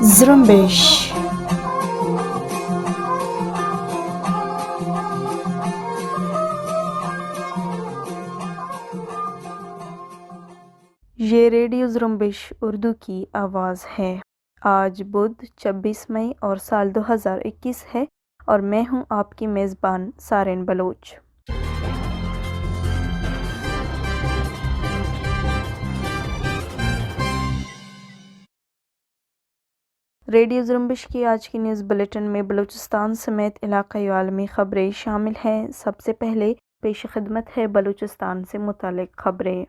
زرمبش. یہ ریڈیو زرمبش اردو کی آواز ہے۔ آج بدھ 26 مئی اور سال 2021 ہے اور میں ہوں آپ کی میزبان سارین بلوچ۔ ریڈیو زرمبش کی آج کی نیوز بلیٹن میں بلوچستان سمیت علاقائی عالمی خبریں شامل ہیں۔ سب سے پہلے پیش خدمت ہے بلوچستان سے متعلق خبریں۔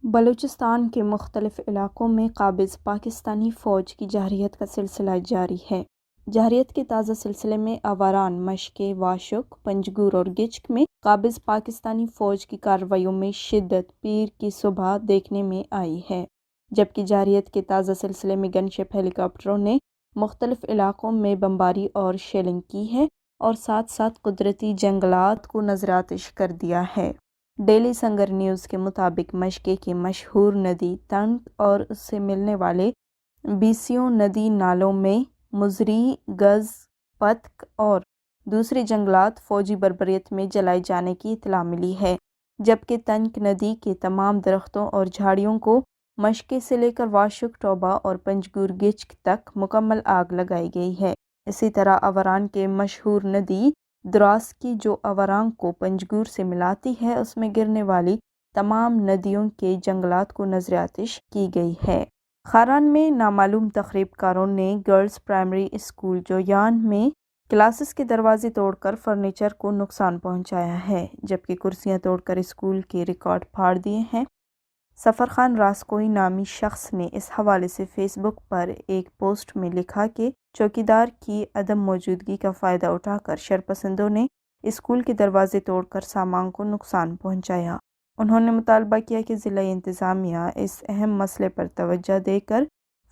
بلوچستان کے مختلف علاقوں میں قابض پاکستانی فوج کی جارحیت کا سلسلہ جاری ہے۔ جارحیت کے تازہ سلسلے میں آواران، مشکے، واشک، پنجگور اور گچک میں قابض پاکستانی فوج کی کارروائیوں میں شدت پیر کی صبح دیکھنے میں آئی ہے، جبکہ جارحیت کے تازہ سلسلے میں گن شپ ہیلی کاپٹروں نے مختلف علاقوں میں بمباری اور شیلنگ کی ہے اور ساتھ ساتھ قدرتی جنگلات کو نظر آتش کر دیا ہے۔ ڈیلی سنگر نیوز کے مطابق مشکے کی مشہور ندی تنک اور اس سے ملنے والے بیسیوں ندی نالوں میں مزری، گز، پتک اور دوسرے جنگلات فوجی بربریت میں جلائے جانے کی اطلاع ملی ہے، جبکہ تنک ندی کے تمام درختوں اور جھاڑیوں کو مشکے سے لے کر واشک ٹوبہ اور پنجگور گچک تک مکمل آگ لگائی گئی ہے۔ اسی طرح آوران کے مشہور ندی دراس کی جو آوران کو پنجگور سے ملاتی ہے، اس میں گرنے والی تمام ندیوں کے جنگلات کو نظر آتش کی گئی ہے۔ خاران میں نامعلوم تخریب کاروں نے گرلز پرائمری اسکول جویان میں کلاسز کے دروازے توڑ کر فرنیچر کو نقصان پہنچایا ہے، جبکہ کرسیاں توڑ کر اسکول کے ریکارڈ پھاڑ دیے ہیں۔ سفرخان راسکوئی نامی شخص نے اس حوالے سے فیس بک پر ایک پوسٹ میں لکھا کہ چوکیدار کی عدم موجودگی کا فائدہ اٹھا کر شرپسندوں نے اسکول کے دروازے توڑ کر سامان کو نقصان پہنچایا۔ انہوں نے مطالبہ کیا کہ ضلعی انتظامیہ اس اہم مسئلے پر توجہ دے کر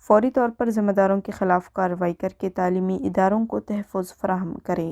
فوری طور پر ذمہ داروں کے خلاف کارروائی کر کے تعلیمی اداروں کو تحفظ فراہم کرے۔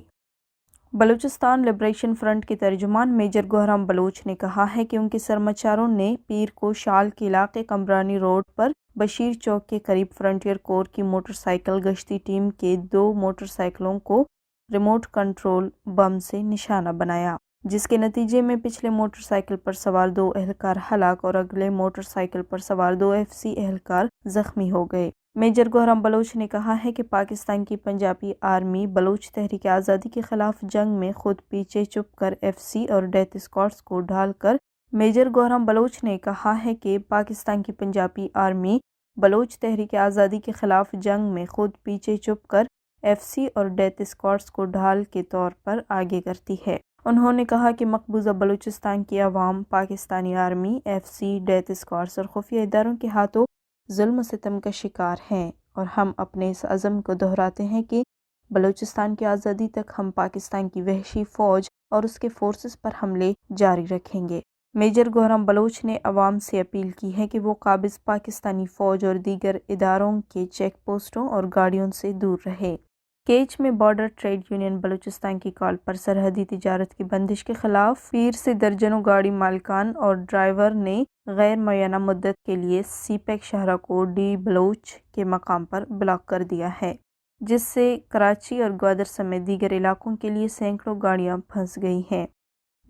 بلوچستان لبریشن فرنٹ کے ترجمان میجر گوہرام بلوچ نے کہا ہے کہ ان کے سرمچاروں نے پیر کو شال کے علاقے کمرانی روڈ پر بشیر چوک کے قریب فرنٹیئر کور کی موٹر سائیکل گشتی ٹیم کے 2 موٹر سائیکلوں کو ریموٹ کنٹرول بم سے نشانہ بنایا، جس کے نتیجے میں پچھلے موٹر سائیکل پر سوار 2 اہلکار ہلاک اور اگلے موٹر سائیکل پر سوار 2 FCC اہلکار زخمی ہو گئے۔ میجر گوہرام بلوچ نے کہا ہے کہ پاکستان کی پنجابی آرمی بلوچ تحریک آزادی کے خلاف جنگ میں خود پیچھے چھپ کر FCC اور ڈیتھ اسکواڈز کو ڈھال کر میجر گوہرام بلوچ نے کہا ہے کہ پاکستان کی پنجابی آرمی بلوچ تحریک آزادی کے خلاف جنگ میں خود پیچھے چھپ کر FCC اور ڈیتھ اسکواڈز کو ڈھال کے طور پر آگے کرتی ہے۔ انہوں نے کہا کہ مقبوضہ بلوچستان کی عوام Pakistani army, FCC، death squads اور خفیہ اداروں کے ہاتھوں ظلم و ستم کا شکار ہیں، اور ہم اپنے اس عزم کو دہراتے ہیں کہ بلوچستان کی آزادی تک ہم پاکستان کی وحشی فوج اور اس کے فورسز پر حملے جاری رکھیں گے۔ میجر گوہرام بلوچ نے عوام سے اپیل کی ہے کہ وہ قابض پاکستانی فوج اور دیگر اداروں کے چیک پوسٹوں اور گاڑیوں سے دور رہے۔ کیچ میں بارڈر ٹریڈ یونین بلوچستان کی کال پر سرحدی تجارت کی بندش کے خلاف پیر سے درجنوں گاڑی مالکان اور ڈرائیور نے غیر معینہ مدت کے لیے سی پیک شاہراہ کو ڈی بلوچ کے مقام پر بلاک کر دیا ہے، جس سے کراچی اور گوادر سمیت دیگر علاقوں کے لیے سینکڑوں گاڑیاں پھنس گئی ہیں۔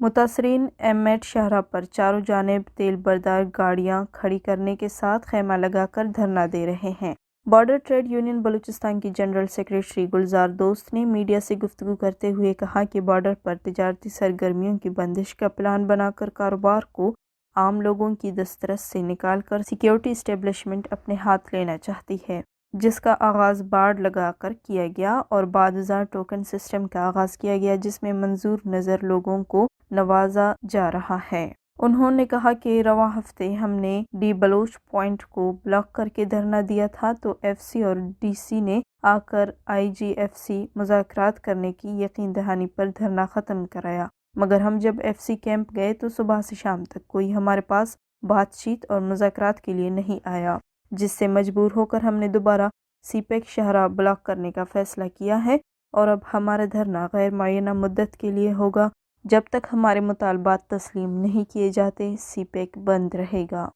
متاثرین M8 شاہراہ پر چاروں جانب تیل بردار گاڑیاں کھڑی کرنے کے ساتھ خیمہ لگا کر دھرنا دے رہے ہیں۔ بارڈر ٹریڈ یونین بلوچستان کی جنرل سیکریٹری گلزار دوست نے میڈیا سے گفتگو کرتے ہوئے کہا کہ بارڈر پر تجارتی سرگرمیوں کی بندش کا پلان بنا کر کاروبار کو عام لوگوں کی دسترس سے نکال کر سیکیورٹی اسٹیبلشمنٹ اپنے ہاتھ لینا چاہتی ہے، جس کا آغاز بارڈ لگا کر کیا گیا اور بعد ازاں ٹوکن سسٹم کا آغاز کیا گیا، جس میں منظور نظر لوگوں کو نوازا جا رہا ہے۔ انہوں نے کہا کہ رواں ہفتے ہم نے ڈی بلوچ پوائنٹ کو بلاک کر کے دھرنا دیا تھا تو FCC اور DC نے آ کر IGFC مذاکرات کرنے کی یقین دہانی پر دھرنا ختم کرایا، مگر ہم جب FCC کیمپ گئے تو صبح سے شام تک کوئی ہمارے پاس بات چیت اور مذاکرات کے لیے نہیں آیا۔ جس سے مجبور ہو کر ہم نے دوبارہ سی پیک شاہراہ بلاک کرنے کا فیصلہ کیا ہے اور اب ہمارا دھرنا غیر معینہ مدت کے لیے ہوگا۔ جب تک ہمارے مطالبات تسلیم نہیں کیے جاتے سی پیک بند رہے گا۔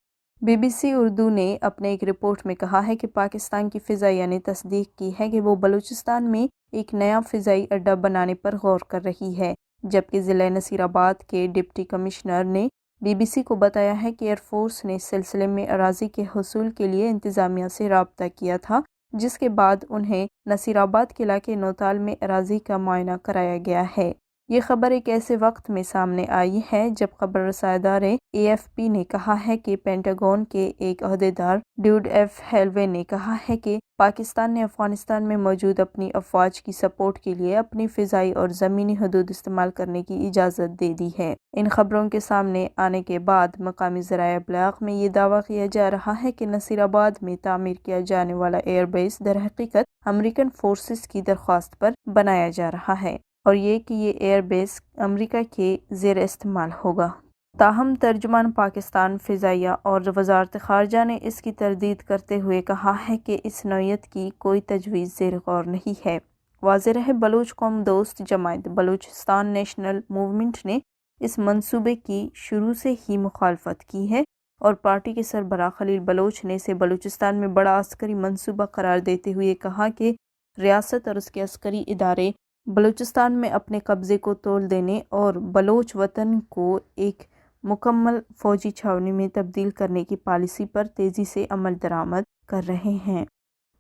بی بی سی اردو نے اپنے ایک رپورٹ میں کہا ہے کہ پاکستان کی فضائیہ نے تصدیق کی ہے کہ وہ بلوچستان میں ایک نیا فضائی اڈہ بنانے پر غور کر رہی ہے، جبکہ ضلع نصیر آباد کے ڈپٹی کمشنر نے بی بی سی کو بتایا ہے کہ ایئر فورس نے اس سلسلے میں اراضی کے حصول کے لیے انتظامیہ سے رابطہ کیا تھا، جس کے بعد انہیں نصیر آباد کے علاقے نوتال میں اراضی کا معائنہ کرایا گیا ہے۔ یہ خبر ایک ایسے وقت میں سامنے آئی ہے جب خبر رساں ادارے اے ایف پی نے کہا ہے کہ پینٹاگون کے ایک عہدیدار ڈیوڈ ایف ہیلوے نے کہا ہے کہ پاکستان نے افغانستان میں موجود اپنی افواج کی سپورٹ کے لیے اپنی فضائی اور زمینی حدود استعمال کرنے کی اجازت دے دی ہے۔ ان خبروں کے سامنے آنے کے بعد مقامی ذرائع ابلاغ میں یہ دعویٰ کیا جا رہا ہے کہ نصیر آباد میں تعمیر کیا جانے والا ایئر بیس درحقیقت امریکن فورسز کی درخواست پر بنایا جا رہا ہے اور یہ ایئر بیس امریکہ کے زیر استعمال ہوگا۔ تاہم ترجمان پاکستان فضائیہ اور وزارت خارجہ نے اس کی تردید کرتے ہوئے کہا ہے کہ اس نوعیت کی کوئی تجویز زیر غور نہیں ہے۔ واضح رہے، بلوچ قوم دوست جماعت بلوچستان نیشنل موومنٹ نے اس منصوبے کی شروع سے ہی مخالفت کی ہے اور پارٹی کے سربراہ خلیل بلوچ نے اسے بلوچستان میں بڑا عسکری منصوبہ قرار دیتے ہوئے کہا کہ ریاست اور اس کے عسکری ادارے بلوچستان میں اپنے قبضے کو تول دینے اور بلوچ وطن کو ایک مکمل فوجی چھاونی میں تبدیل کرنے کی پالیسی پر تیزی سے عمل درآمد کر رہے ہیں۔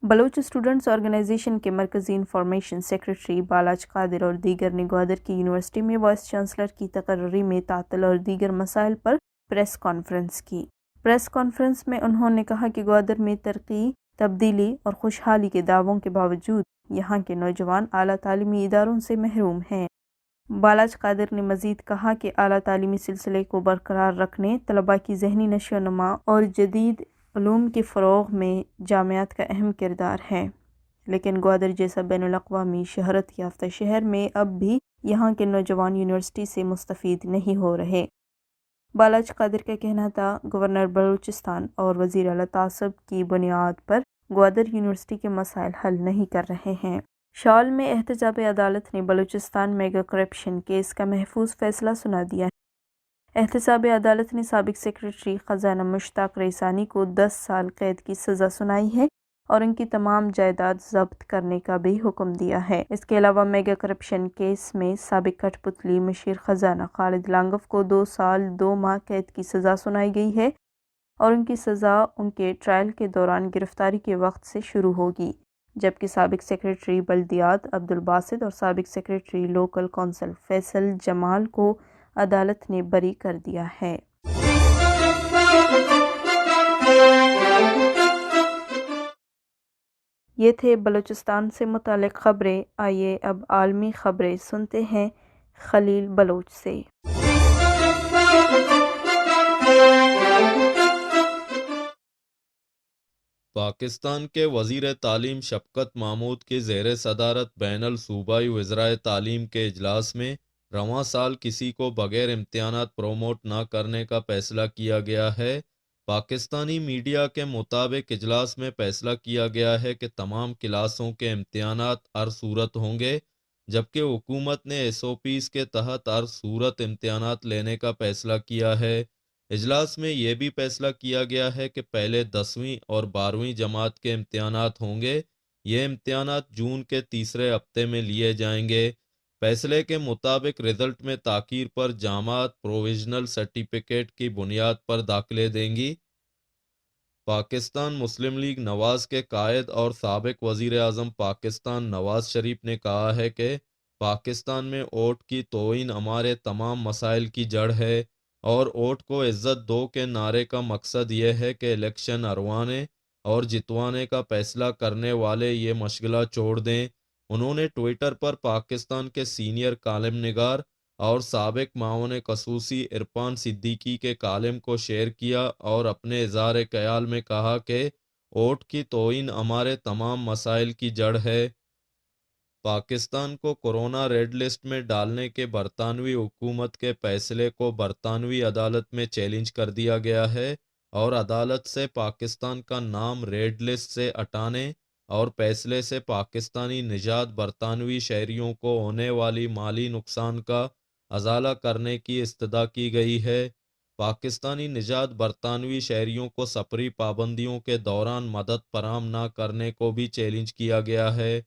بلوچ اسٹوڈنٹس آرگنائزیشن کے مرکزی انفارمیشن سیکریٹری بالاج قادر اور دیگر نے گوادر کی یونیورسٹی میں وائس چانسلر کی تقرری میں تعطل اور دیگر مسائل پر پریس کانفرنس کی۔ پریس کانفرنس میں انہوں نے کہا کہ گوادر میں ترقی، تبدیلی اور خوشحالی کے دعووں کے باوجود یہاں کے نوجوان اعلیٰ تعلیمی اداروں سے محروم ہیں۔ بالاج قادر نے مزید کہا کہ اعلیٰ تعلیمی سلسلے کو برقرار رکھنے، طلباء کی ذہنی نشو و نما اور جدید علوم کے فروغ میں جامعات کا اہم کردار ہے، لیکن گوادر جیسا بین الاقوامی شہرت یافتہ شہر میں اب بھی یہاں کے نوجوان یونیورسٹی سے مستفید نہیں ہو رہے۔ بالاج قادر کا کہنا تھا، گورنر بلوچستان اور وزیر اعلیٰ تعصب کی بنیاد پر گوادر یونیورسٹی کے مسائل حل نہیں کر رہے ہیں۔ شال میں احتساب عدالت نے بلوچستان میگا کرپشن کیس کا محفوظ فیصلہ سنا دیا ہے۔ احتساب عدالت نے سابق سیکریٹری خزانہ مشتاق ریسانی کو 10 سال قید کی سزا سنائی ہے اور ان کی تمام جائیداد ضبط کرنے کا بھی حکم دیا ہے۔ اس کے علاوہ میگا کرپشن کیس میں سابق کٹھ پتلی مشیر خزانہ خالد لانگف کو 2 سال 2 ماہ قید کی سزا سنائی گئی ہے اور ان کی سزا ان کے ٹرائل کے دوران گرفتاری کے وقت سے شروع ہوگی، جبکہ سابق سیکریٹری بلدیات عبدالباسط اور سابق سیکریٹری لوکل کونسل فیصل جمال کو عدالت نے بری کر دیا ہے۔ یہ تھے بلوچستان سے متعلق خبریں۔ آئیے اب عالمی خبریں سنتے ہیں خلیل بلوچ سے۔ پاکستان کے وزیر تعلیم شفقت محمود کی زیر صدارت بین الصوبائی وزرائے تعلیم کے اجلاس میں رواں سال کسی کو بغیر امتحانات پروموٹ نہ کرنے کا فیصلہ کیا گیا ہے۔ پاکستانی میڈیا کے مطابق اجلاس میں فیصلہ کیا گیا ہے کہ تمام کلاسوں کے امتحانات ہر صورت ہوں گے، جبکہ حکومت نے ایس او پیز کے تحت ہر صورت امتحانات لینے کا فیصلہ کیا ہے۔ اجلاس میں یہ بھی فیصلہ کیا گیا ہے کہ پہلے 10ویں اور 12ویں جماعت کے امتحانات ہوں گے۔ یہ امتحانات جون کے تیسرے ہفتے میں لیے جائیں گے۔ فیصلے کے مطابق رزلٹ میں تاخیر پر جامعات پروویژنل سرٹیفکیٹ کی بنیاد پر داخلے دیں گی۔ پاکستان مسلم لیگ نواز کے قائد اور سابق وزیر اعظم پاکستان نواز شریف نے کہا ہے کہ پاکستان میں ووٹ کی توہین ہمارے تمام مسائل کی جڑ ہے اور ووٹ کو عزت دو کے نعرے کا مقصد یہ ہے کہ الیکشن ہروانے اور جتوانے کا فیصلہ کرنے والے یہ مشغلہ چھوڑ دیں۔ انہوں نے ٹویٹر پر پاکستان کے سینئر کالم نگار اور سابق معاون خصوصی عرفان صدیقی کے کالم کو شیئر کیا اور اپنے اظہار خیال میں کہا کہ ووٹ کی توہین ہمارے تمام مسائل کی جڑ ہے۔ پاکستان کو کورونا ریڈ لسٹ میں ڈالنے کے برطانوی حکومت کے فیصلے کو برطانوی عدالت میں چیلنج کر دیا گیا ہے اور عدالت سے پاکستان کا نام ریڈ لسٹ سے ہٹانے اور فیصلے سے پاکستانی نژاد برطانوی شہریوں کو ہونے والی مالی نقصان کا ازالہ کرنے کی استدعا کی گئی ہے۔ پاکستانی نژاد برطانوی شہریوں کو سفری پابندیوں کے دوران مدد فراہم نہ کرنے کو بھی چیلنج کیا گیا ہے۔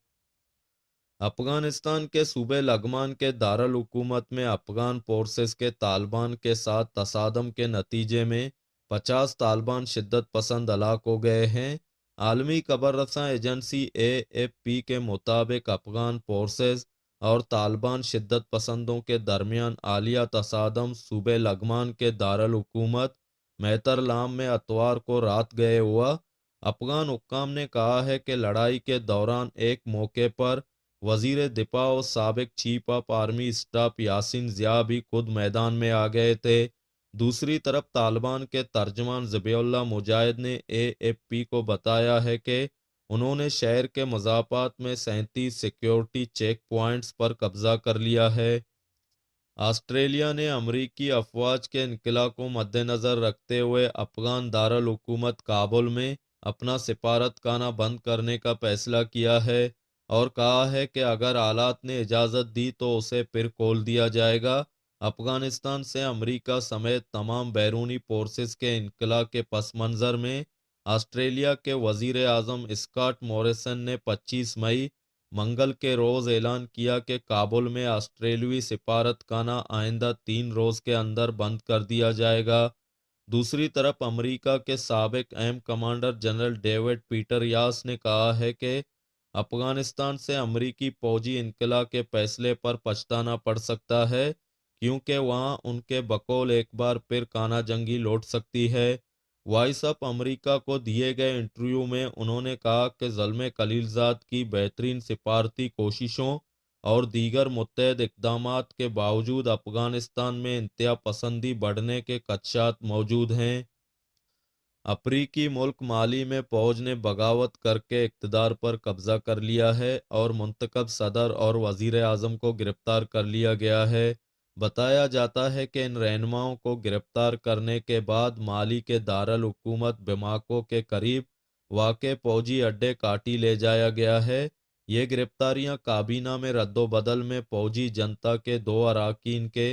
افغانستان کے صوبے لغمان کے دارالحکومت میں افغان فورسز کے طالبان کے ساتھ تصادم کے نتیجے میں 50 طالبان شدت پسند ہلاک ہو گئے ہیں۔ عالمی خبر رساں ایجنسی AFP کے مطابق افغان فورسز اور طالبان شدت پسندوں کے درمیان حالیہ تصادم صوبے لغمان کے دارالحکومت میترلام میں اتوار کو رات گئے ہوا۔ افغان حکام نے کہا ہے کہ لڑائی کے دوران ایک موقع پر وزیر دفاع اور سابق chief of army staff Yasin Zia بھی خود میدان میں آ گئے تھے۔ دوسری طرف طالبان کے ترجمان ذبیح اللہ مجاہد نے AFP کو بتایا ہے کہ انہوں نے شہر کے مضافات میں 37 سیکیورٹی چیک پوائنٹس پر قبضہ کر لیا ہے۔ آسٹریلیا نے امریکی افواج کے انخلا کو مد نظر رکھتے ہوئے افغان دارالحکومت کابل میں اپنا سفارت خانہ بند کرنے کا فیصلہ کیا ہے اور کہا ہے کہ اگر حالات نے اجازت دی تو اسے پھر کھول دیا جائے گا۔ افغانستان سے امریکہ سمیت تمام بیرونی فورسز کے انخلا کے پس منظر میں آسٹریلیا کے وزیر اعظم اسکاٹ موریسن نے 25 مئی منگل کے روز اعلان کیا کہ کابل میں آسٹریلوی سفارت خانہ آئندہ 3 روز کے اندر بند کر دیا جائے گا۔ دوسری طرف امریکہ کے سابق اہم کمانڈر جنرل ڈیوڈ پیٹر یاس نے کہا ہے کہ افغانستان سے امریکی فوجی انخلا کے فیصلے پر پچھتانا پڑ سکتا ہے کیونکہ وہاں ان کے بقول ایک بار پھر خانہ جنگی لوٹ سکتی ہے۔ وائس آف امریکہ کو دیے گئے انٹرویو میں انہوں نے کہا کہ زلمے خلیل زاد کی بہترین سفارتی کوششوں اور دیگر متحد اقدامات کے باوجود افغانستان میں انتہا پسندی بڑھنے کے خدشات موجود ہیں۔ افریقی ملک مالی میں فوج نے بغاوت کر کے اقتدار پر قبضہ کر لیا ہے اور منتخب صدر اور وزیر اعظم کو گرفتار کر لیا گیا ہے۔ بتایا جاتا ہے کہ ان رہنماؤں کو گرفتار کرنے کے بعد مالی کے دارالحکومت بماکو کے قریب واقع فوجی اڈے کاٹی لے جایا گیا ہے۔ یہ گرفتاریاں کابینہ میں رد و بدل میں فوجی جنتا کے 2 اراکین کے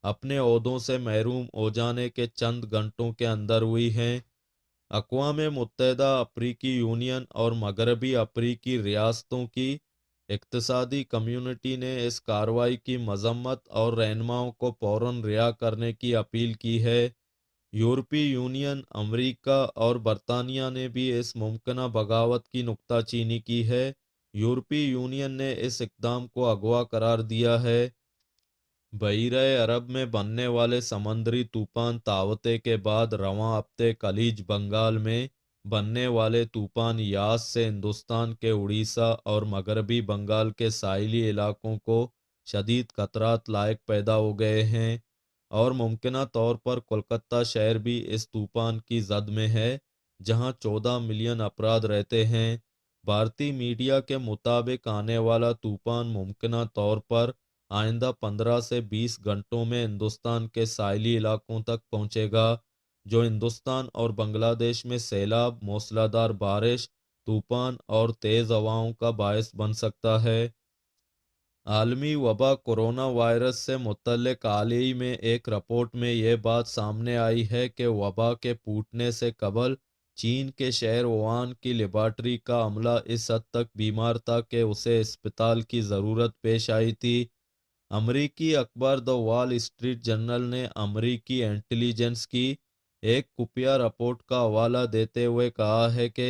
اپنے عہدوں سے محروم ہو جانے کے چند گھنٹوں کے اندر ہوئی ہیں۔ اقوام متحدہ، افریقی یونین اور مغربی افریقی ریاستوں کی اقتصادی کمیونٹی نے اس کارروائی کی مذمت اور رہنماؤں کو فوراً رہا کرنے کی اپیل کی ہے۔ یورپی یونین، امریکہ اور برطانیہ نے بھی اس ممکنہ بغاوت کی نکتہ چینی کی ہے۔ یورپی یونین نے اس اقدام کو اغوا قرار دیا ہے۔ بحیرہ عرب میں بننے والے سمندری طوفان تاوتے کے بعد رواں ہفتے خلیج بنگال میں بننے والے طوفان یاس سے ہندوستان کے اڑیسہ اور مغربی بنگال کے ساحلی علاقوں کو شدید خطرات لاحق پیدا ہو گئے ہیں اور ممکنہ طور پر کولکتہ شہر بھی اس طوفان کی زد میں ہے جہاں 14 ملین افراد رہتے ہیں۔ بھارتی میڈیا کے مطابق آنے والا طوفان ممکنہ طور پر آئندہ 15 سے 20 گھنٹوں میں ہندوستان کے ساحلی علاقوں تک پہنچے گا جو ہندوستان اور بنگلہ دیش میں سیلاب، موسلادھار بارش، طوفان اور تیز ہواؤں کا باعث بن سکتا ہے۔ عالمی وبا کورونا وائرس سے متعلق حال ہی میں ایک رپورٹ میں یہ بات سامنے آئی ہے کہ وبا کے پھوٹنے سے قبل چین کے شہر ووہان کی لیبارٹری کا عملہ اس حد تک بیمار تھا کہ اسے اسپتال کی ضرورت پیش آئی تھی۔ امریکی اخبار دی وال اسٹریٹ جرنل نے امریکی انٹیلی جنس کی ایک خفیہ رپورٹ کا حوالہ دیتے ہوئے کہا ہے کہ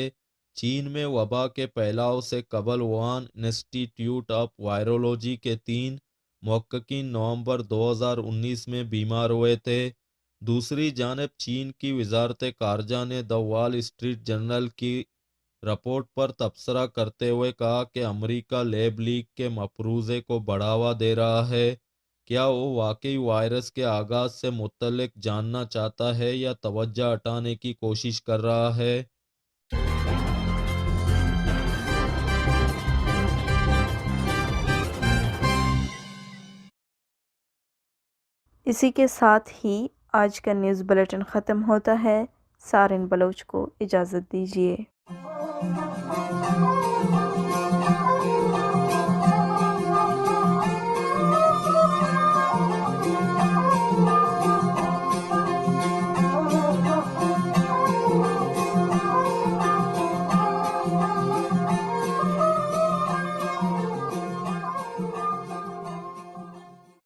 چین میں وبا کے پھیلاؤ سے قبل ووہان انسٹی ٹیوٹ آف وائرولوجی کے 3 محققین نومبر 2019 میں بیمار ہوئے تھے۔ دوسری جانب چین کی وزارت خارجہ نے دی وال اسٹریٹ جرنل کی رپورٹ پر تبصرہ کرتے ہوئے کہا کہ امریکہ لیب لیک کے مفروضے کو بڑھاوا دے رہا ہے۔ کیا وہ واقعی وائرس کے آغاز سے متعلق جاننا چاہتا ہے یا توجہ ہٹانے کی کوشش کر رہا ہے؟ اسی کے ساتھ ہی آج کا نیوز بلیٹن ختم ہوتا ہے۔ سارن بلوچ کو اجازت دیجیے۔